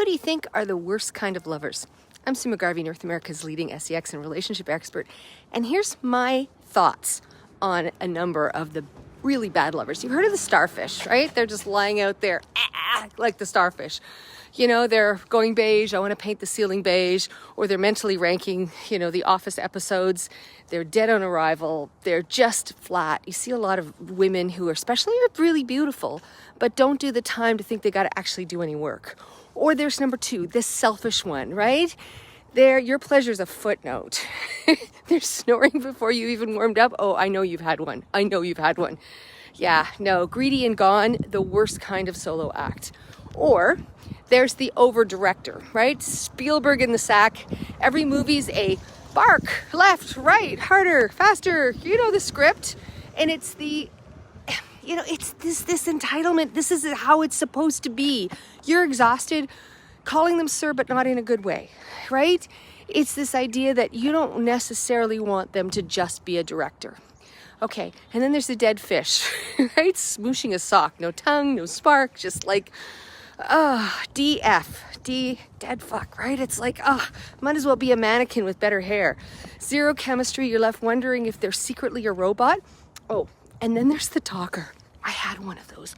do you think are the worst kind of lovers? I'm Sue McGarvey, North America's leading sex and relationship expert, and here's my thoughts on a number of the really bad lovers. You've heard of the starfish, right? They're just lying out there, like the starfish. You know, they're going beige, I want to paint the ceiling beige, or they're mentally ranking, the Office episodes. They're dead on arrival. They're just flat. You see a lot of women who are especially really beautiful, but don't do the time to think they got to actually do any work. Or there's number two, this selfish one, right? Your pleasure's a footnote. They're snoring before you even warmed up. Oh, I know you've had one. Yeah, no, greedy and gone, the worst kind of solo act. Or there's the over-director, right? Spielberg in the sack. Every movie's a bark, left, right, harder, faster. You know the script. And it's it's this entitlement. This is how it's supposed to be. You're exhausted, calling them sir, but not in a good way, right? It's this idea that you don't necessarily want them to just be a director. Okay, and then there's the dead fish, right? Smooshing a sock, no tongue, no spark, just like, dead fuck, right? It's like, might as well be a mannequin with better hair. Zero chemistry, you're left wondering if they're secretly a robot. Oh, and then there's the talker. I had one of those.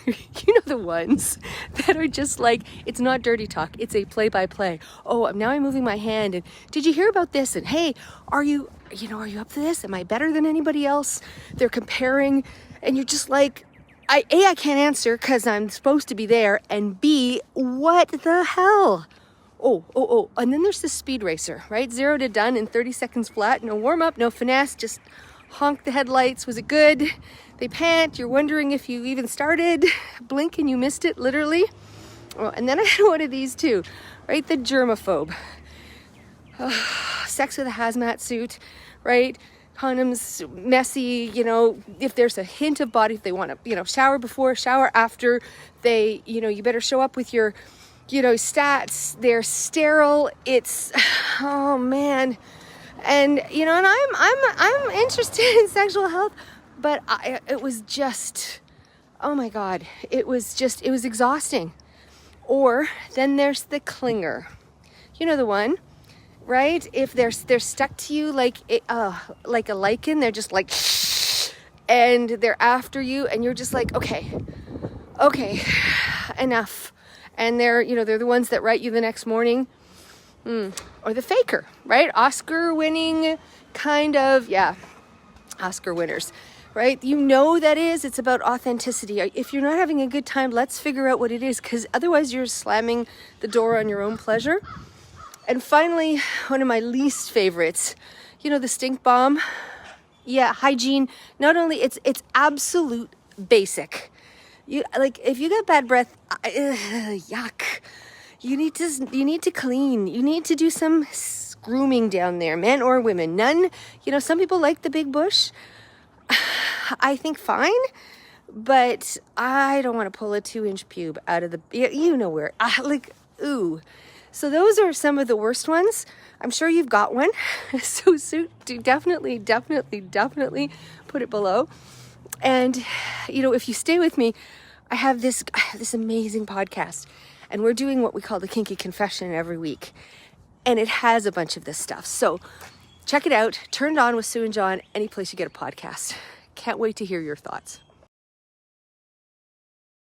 You know the ones that are just like, it's not dirty talk, it's a play-by-play. Oh, now I'm moving my hand, and did you hear about this? And hey, are you up to this? Am I better than anybody else? They're comparing, and you're just like, I can't answer because I'm supposed to be there, and B, what the hell? Oh, and then there's the speed racer, right? 0 to done in 30 seconds flat, no warm-up, no finesse, just honk the headlights. Was it good? They pant, you're wondering if you even started, blink and you missed it, literally. Oh, and then I had one of these too, right? The germaphobe. Sex with a hazmat suit, right? Condoms, messy, if there's a hint of body, if they want to, shower before, shower after, they, you better show up with your, stats. They're sterile. It's, oh man. And, and I'm interested in sexual health, but it was just, oh my God, it was exhausting. Or then there's the clinger. You know the one, right? If they're stuck to you like a lichen, they're just like, and they're after you, and you're just like, okay, enough. And they're the ones that write you the next morning. Or the faker, right? Oscar winning kind of, Oscar winners, right? It's about authenticity. If you're not having a good time, let's figure out what it is, because otherwise you're slamming the door on your own pleasure. And finally, one of my least favorites, the stink bomb. Yeah, hygiene. Not only, it's absolute basic. If you got bad breath, yuck. You need to clean. You need to do some grooming down there, men or women. None, some people like the big bush. I think fine, but I don't want to pull a 2-inch pube out of the, where, ooh. So those are some of the worst ones. I'm sure you've got one. So definitely put it below. And, if you stay with me, I have this amazing podcast. And we're doing what we call the Kinky Confession every week. And it has a bunch of this stuff. So check it out. Turned On with Sue and John, any place you get a podcast. Can't wait to hear your thoughts.